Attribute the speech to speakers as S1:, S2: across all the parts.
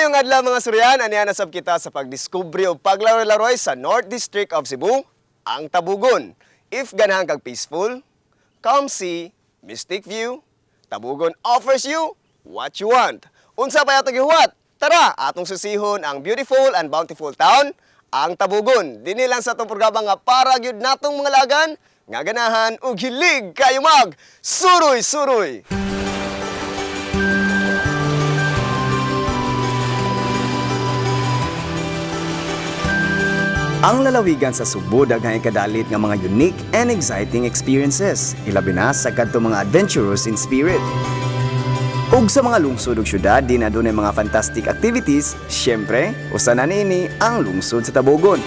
S1: Maayong adlaw mga suryan, aniya nasab kita sa pagdiskubre o paglaro-laroy sa North District of Cebu, ang Tabugon. If ganahan kag peaceful, come see, mystic view, Tabugon offers you what you want. Unsa pa yato gihuwat? Tara, atong susihon ang beautiful and bountiful town, ang Tabugon. Dini lang sa atong programa nga para gyud natong mga lagan nga ganahan ug hilig kayo mag suroy-suroy. Ang lalawigan sa Subo daghang ikadalit nga mga unique and exciting experiences, ilabi na sa kadto mga adventurous in spirit. Ug sa mga lungsod ug syudad din adunay mga fantastic activities, syempre, usa na niini ang lungsod sa Tabugon.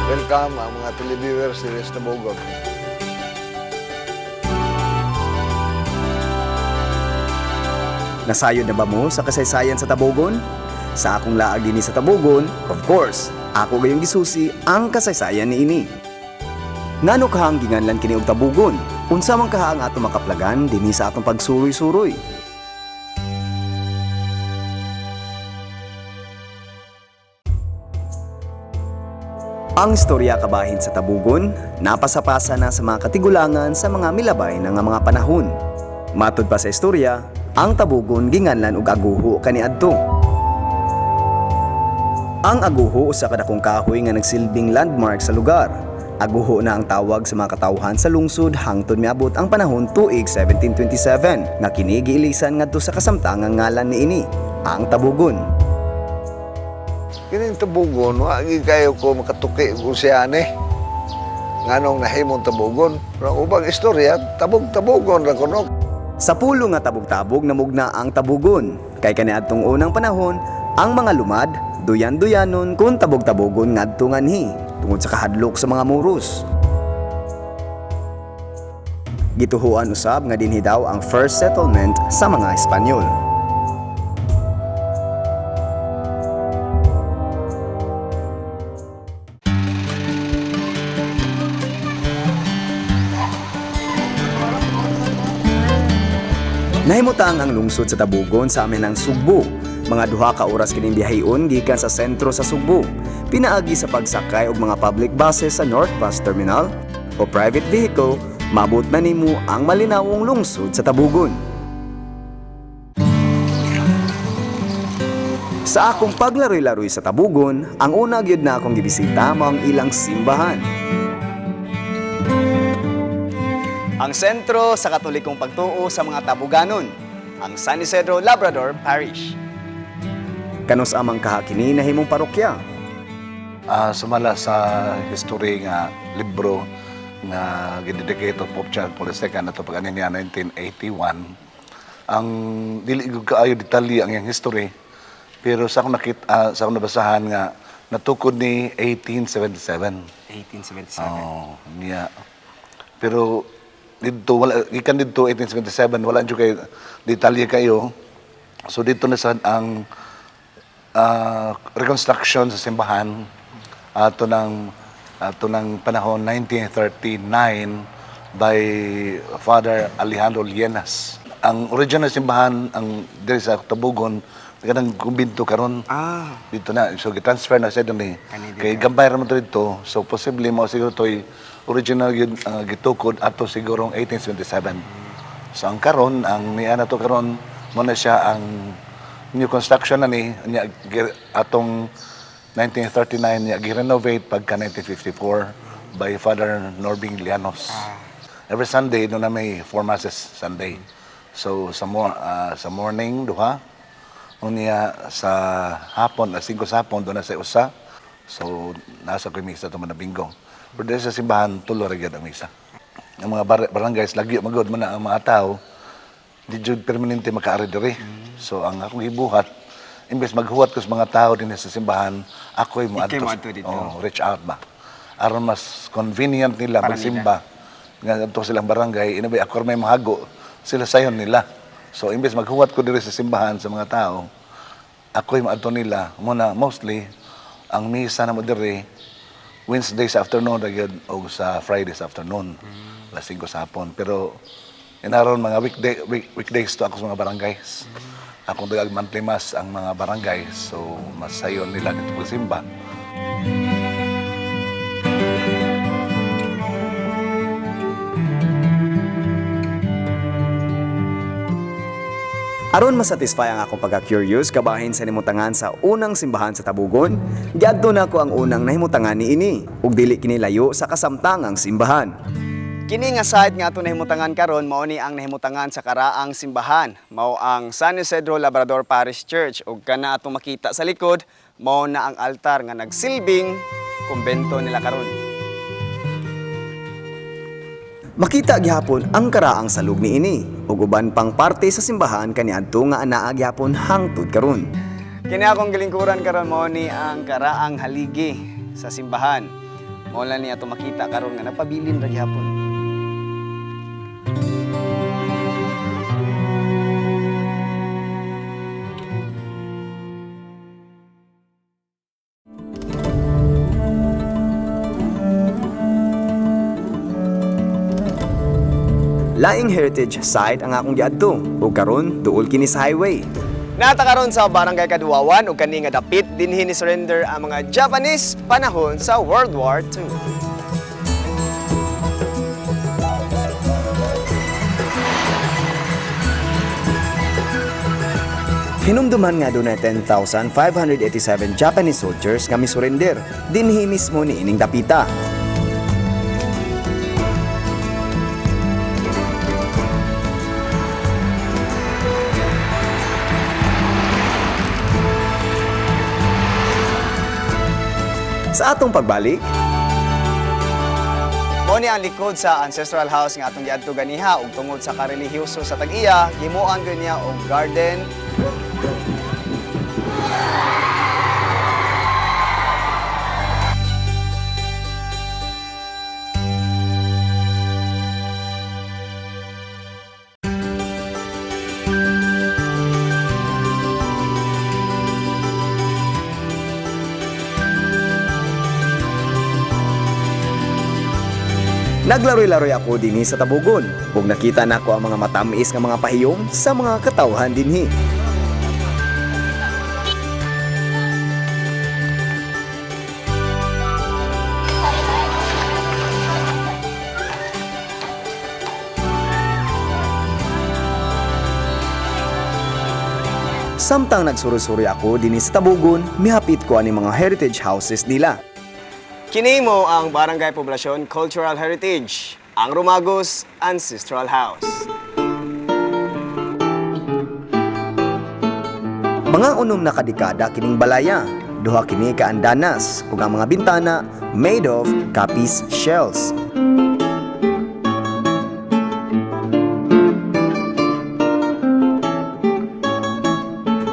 S2: Welcome ang mga televiewers sa Tabugon.
S1: Nasayod na ba mo sa kasaysayan sa Tabugon? Sa akong laag dinhi sa Tabugon, of course, ako gayong gisusi ang kasaysayan niini. Ngano kahang ginganlan kini og Tabugon? Unsa man kaha ang ato makaplagan dinhi sa atong pagsuroy-suroy? Ang istorya kabahin sa Tabugon, napasapasa na sa mga katigulangan sa mga milabay na nga mga panahon. Matud pa sa istorya, ang Tabugon ginganlan og Aguho kaniadto. Ang Aguho usa ka dakong kahoy nga nagsilbing landmark sa lugar. Aguho na ang tawag sa mga katawhan sa lungsod hangtod miabot ang panahon tuig 1727 nga kini giilisan ngadto sa kasamtangang ngalan niini, ang Tabugon.
S2: Kining Tabugon, wagi kayo ko makatuki kung siya nganong nahimong Tabugon. Pero ubang istorya, Tabugon ra kuno.
S1: Sa pulo nga tabog-tabog namugna ang Tabugon. Kay kaniadtong unang panahon, ang mga lumad duyan-duyanon kung tabog-tabogon ngadto nganhi tungod sa kahadlok sa mga Moros. Gituhuan usab nga dinhi daw ang first settlement sa mga Espanyol. Nahimutang ang lungsod sa Tabugon sa amin ng Subo. Mga duha ka oras kining biyahion gikan sa sentro sa Subo. Pinaagi sa pagsakay og mga public buses sa North Bus Terminal o private vehicle, mabot na nimo ang malinawong lungsod sa Tabugon. Sa akong paglaroy-laroy sa Tabugon, ang una gyud na akong gibisita mao ang ilang simbahan. Ang sentro sa Katolikong pagtuo sa mga Tabuganon, ang San Isidro Labrador Parish. Kanus amang kahakini nahimong parokya.
S2: Sumala sa history nga libro nga gidedicate to Pope John Paul II ato pag-ani niya 1981. Ang dili gyud kaayo detalye ang iyang history, pero sa akong nakita sa akong nabasahan nga natukod ni 1877.
S1: 1877.
S2: Niya. Pero dito wala gikan dito 1877 wala jud kay detalye kayo. So dito na sad ang reconstruction sa simbahan ato ng panahon 1939 by Father Alejandro Lienas. Ang original simbahan ang diri sa Tabugon kanang kumbento karon. Dito na so gi-transfer na sa ni kay gambay ra man dito, so possibly mao siguro toy original yun gitukod ato sigurong 1877. So ang karon ang niya na to karon mo na siya ang new construction na ni atong 1939 niya gi-renovate pagka 1954 by Father Norbing Llanos. Every Sunday no na may 4 masses Sunday. So sa morning duha, unya sa hapon 5 sa hapon do na sa usa. So nasa ko misa to man na bingo. Pero sa simbahan tulo ra gyud ang misa. Ang mga barangays lagi magod man ang mga tao di jud permanente makaari diri. So ang akong gibuhat imbes maghuwat ko sa mga tao din sa simbahan, ako'y moadto dito. Reach out ba. Aron mas convenient nila magsimba. Nga adto silang barangay, inabay ako may mahago sila sayon nila. So imbes maghuwat ko diri sa simbahan sa mga tao, ako'y moadto nila muna mostly ang misa na mo diri Wednesday sa afternoon o sa Friday sa afternoon. Alas 5 sa hapon. Pero Inaron mga weekdays to ako sa mga barangays. Akong dagag monthly mass ang mga barangays. So, masayon nila dito pagsimba.
S1: Aron masatisfy ang akong pagka-curious kabahin sa nimutangan sa unang simbahan sa Tabugon, giadto na ko ang unang nahimutangan ni ini ug dili kini layo sa kasamtangang simbahan. Kini nga site nga ato nahimutangan karon mao ni ang nahimutangan sa karaang simbahan, mao ang San Isidro Labrador Parish Church ug kana atong makita sa likod mao na ang altar nga nagsilbing kumbento nila karon. Makita gihapon ang karaang salug ni ini ug uban pang parte sa simbahan kaniadto nga anaa gihapon hangtod karon. Kini akong gilingkuran karon mao ni ang karaang haligi sa simbahan. Mao lang ni ato makita karon nga napabilin ra gihapon. Laing heritage site ang akong giadto ug karon duol kini sa highway. Nata karon sa Barangay Kaduawan ug kani nga dapit dinhi ni surrender ang mga Japanese panahon sa World War II. Hinumduman nga doon na 10,587 Japanese soldiers nga misurrender dinhi mismo ni ining dapita. Sa atong pagbalik, mao ni ang likod sa ancestral house nga atong giadto ganiha ug tungod sa karelihiyoso sa tag-iya, himuan gyud niya og garden. Naglaroy-laroy ako dinhi sa Tabugon ug nakita nako ang mga matamis nga mga pahiyom sa mga katawhan dinhi. Samtang nagsuri-suri ako dinhi sa Tabugon, mihapit ko ani mga heritage houses nila. Kini mo ang Barangay Poblasyon Cultural Heritage, ang Rumagos Ancestral House. Mga unom na kadekada kining balaya, duha kini ka andanas ug ang mga bintana made of kapis shells.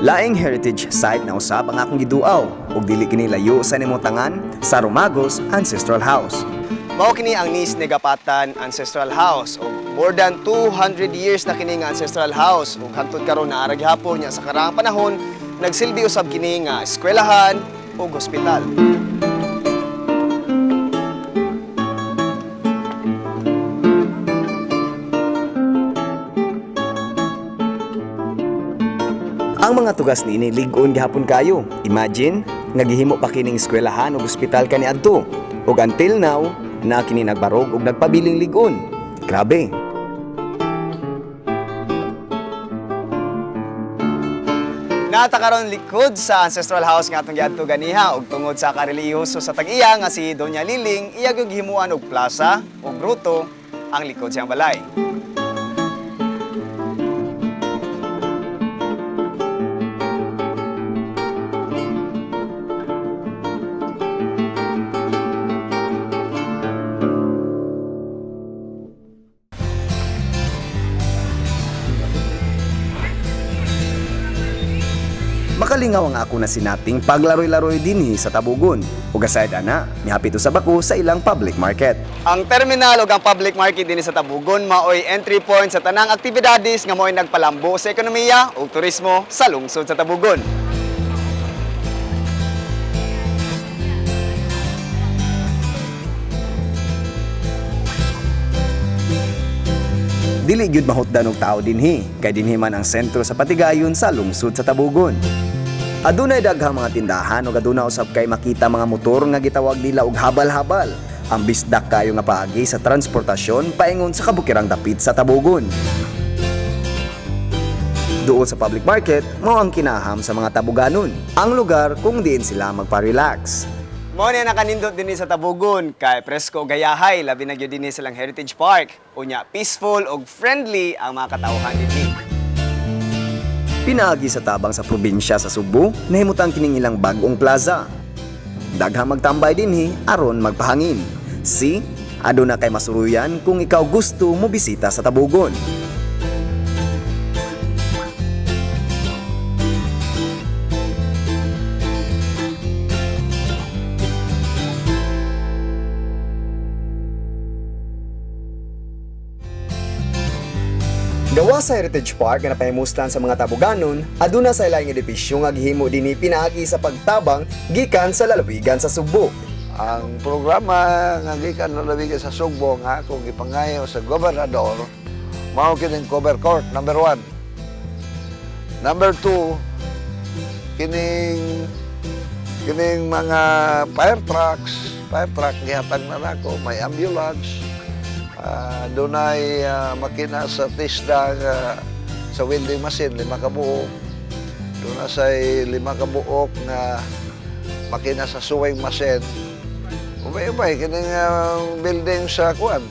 S1: Laing heritage site na usab ang akong giduaw ug dili kini layo sa nimutangan sa Rumagos Ancestral House. Mao kini ang Nis Negapatan Ancestral House ug more than 200 years na kini nga ancestral house ug hangtod karon naara gihapon niya sa karaang panahon nagsilbi usab kini nga eskwelahan ug ospital. Ang mga tugas niini lig-on gihapon kayo. Imagine, nagihimo pa kining eskwelahan ug ospital kaniadto. Ug until now, na kini nagbarog ug nagpabiling lig-on. Grabe. Nata karon likod sa ancestral house nga atong giadto ganiha ug tungod sa karelihiyoso sa tag-iya nga si Doña Liling, iya gyud gihimuan og plaza ug gruto ang likod siyang balay. Makalingaw ang ako na sinating paglaroy-laroy dinhi sa Tabugon. Ug aside ana, mihapit usab ako sa ilang public market. Ang terminal ug ang public market dinhi sa Tabugon maoy entry point sa tanang aktibidades nga maoy nagpalambo sa ekonomiya ug turismo sa lungsod sa Tabugon.
S3: Dili gyud mahutdan og tao dinhi, kay dinhi man ang sentro sa patigayon sa lungsod sa Tabugon. Adunay daghang mga tindahan ug aduna usab kay makita mga motor nga gitawag nila og habal-habal. Ang bisdak kayo nga paagi sa transportasyon paingon sa kabukirang dapit sa Tabugon. Doon sa public market, mao ang kinaham sa mga Tabuganon. Ang lugar kung diin sila magpa-relax.
S1: Mo na nakanindot dinhi sa Tabugon kay presko gayahay labi na gyud dinhi silang Heritage Park. Unya peaceful ug friendly ang mga katawhan dinhi.
S3: Pinaagi sa tabang sa probinsya sa Subo, nahimutang kining ilang bag-ong plaza. Daghang magtambay dinhi aron magpahangin. See, aduna kay masuruyan kung ikaw gusto mo bisita sa Tabugon. Gawa sa Heritage Park nga napahimuslan sa mga Tabuganon, aduna sa ilang edifisyo nga gihimo dinhi pinaagi sa pagtabang gikan sa lalawigan sa Subo.
S4: Ang programa nga gikan lalawigan sa Sugbo nga akong gipangayo sa gobernador mao kining cover court number 1. Number 2 kining mga fire truck gihatag na nako, may ambulance. Dunay makina sa TISDA sa welding machine 5 ka buok. Dunay say 5 ka buok nga makina sa sewing machine. Ubay-ubay kining building sa kuan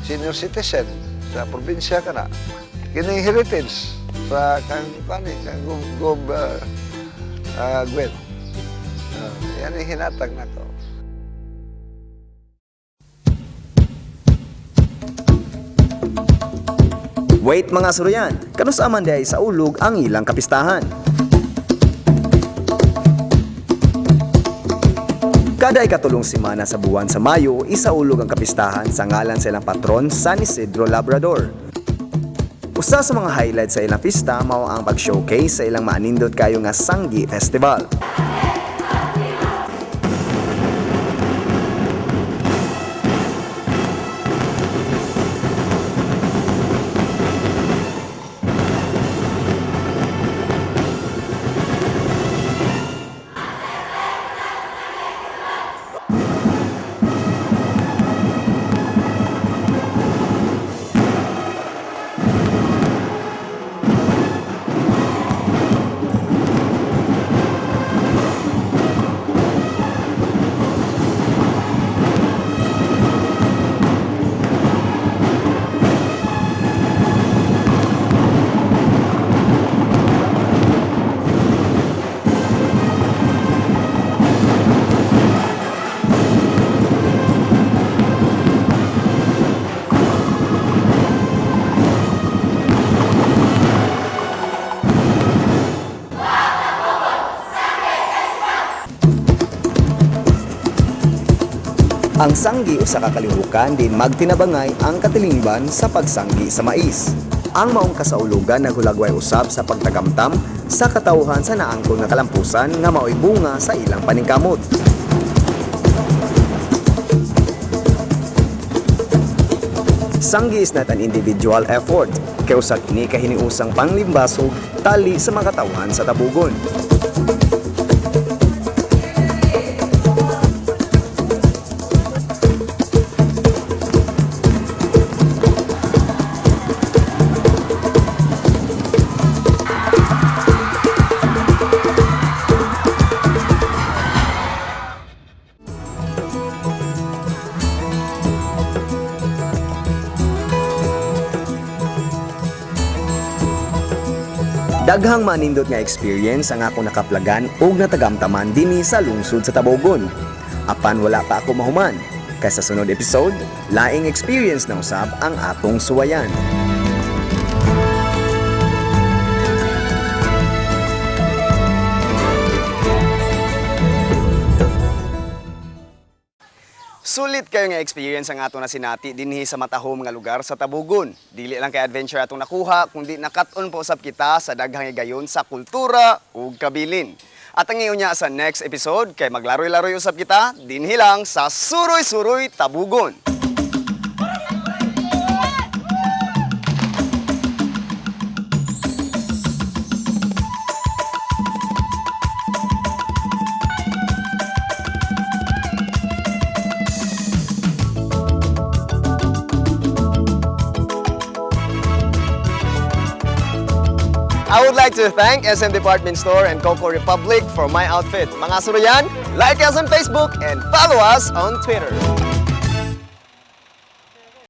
S4: senior citizen sa probinsya kana. Kining heritage sa kang Gwen. Yan ang hinatag nako.
S3: Wait mga suruyan, kanusa man diay sa ulog ang ilang kapistahan. Kada ikatulong semana sa buwan sa Mayo, isaulog ang kapistahan sa ngalan sa ilang patron San Isidro Labrador. Usa sa mga highlights sa ilang pista mao ang pag-showcase sa ilang maanindot kayo nga Sanggi Festival. Ang sanggi usa ka kalihukan din magtinabangay ang katilingban sa pagsanggi sa mais. Ang maong kasaulugan naghulagway usab sa pagtagamtam sa katawhan sa naangkon nga kalampusan nga mao'y bunga sa ilang paningkamot. Sanggi is not an individual effort, kaya usa kini kahiniusang panglimbasog tali sa mga katawhan sa Tabugon. Daghang manindot nga experience ang ako nakaplagan og natagamtaman dinhi sa lungsod sa Tabugon. Apan wala pa ako mahuman, kay sa sunod episode, laing experience na usab ang atong suwayan.
S1: Sulit kayo nga experience ang ato na sinati dinhi sa matahom nga lugar sa Tabugon. Dili lang kay adventure atong nakuha, kundi nakat-on pa usab kita sa daghang higayon sa kultura ug kabilin. At ang iunya sa next episode kay maglaroy-laroy usab kita dinhi lang sa Suroy-Suroy Tabugon. I would like to thank SM Department Store and Coco Republic for my outfit. Mga suruyan, like us on Facebook and follow us on Twitter.